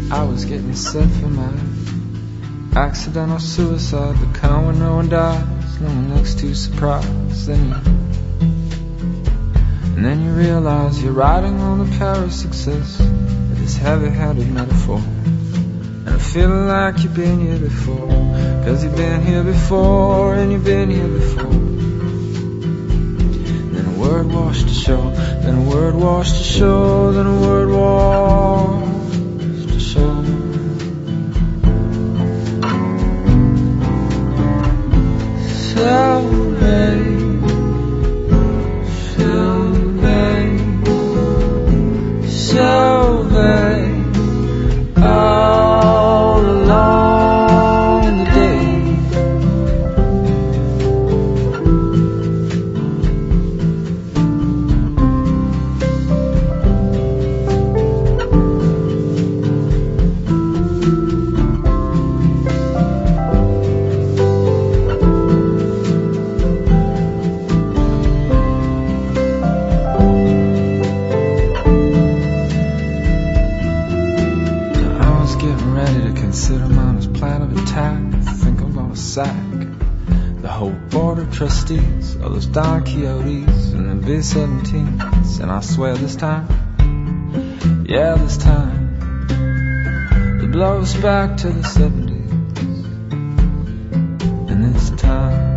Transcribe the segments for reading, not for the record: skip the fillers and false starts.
I was getting set for my accidental suicide, the kind where no one dies, no one looks too surprised. And then you realize you're riding on the power of success with this heavy-handed metaphor. And I'm feeling like you've been here before, 'cause you've been here before, and you've been here before. Then a word washed ashore, then a word washed ashore, then a word washed ashore. Sovay, Sovay, Sovay, all along the day. Consider mine as plan of attack. I think I'm gonna sack the whole board of trustees, all those Don Quixotes and the B-17s. And I swear this time, yeah this time, the blow us back to the 70s. And this time,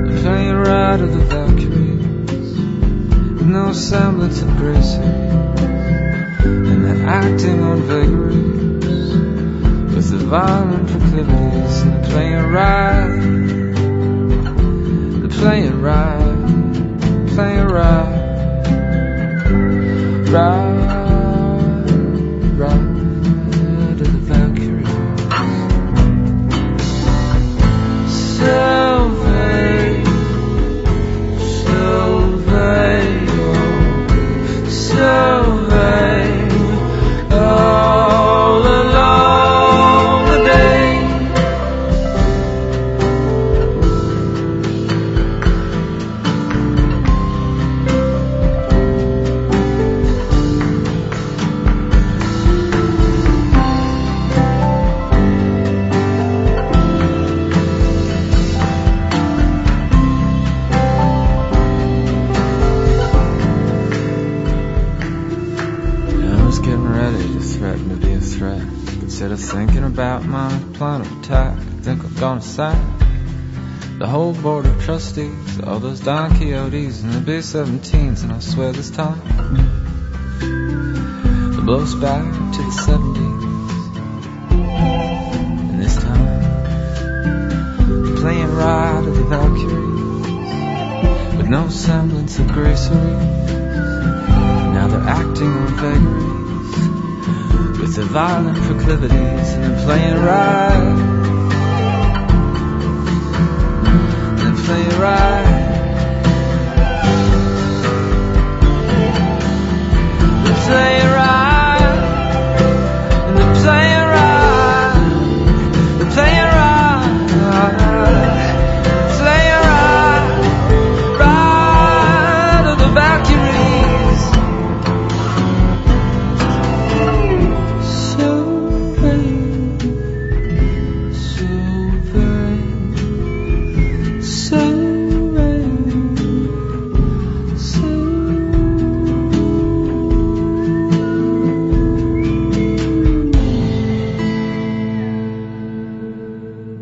they're playing right of the Valkyries with no semblance of grace, and they're acting on vagaries with the violent proclivities, and they're playing right, they're playing right, playing right, right to the Valkyries. Sovay, Sovay, Sovay, all along the day. Threaten to be a threat. Instead of thinking about my plan of attack, I think I'm gonna sack the whole board of trustees, all those Don Quixotes and the B-17s. And I swear this time, the blow's back to the 70s. And this time, they're playing right of the Valkyries with no semblance of gracery. Now they're acting on vagaries with the violent proclivities, and they're playing right, and they're playing right, they're playing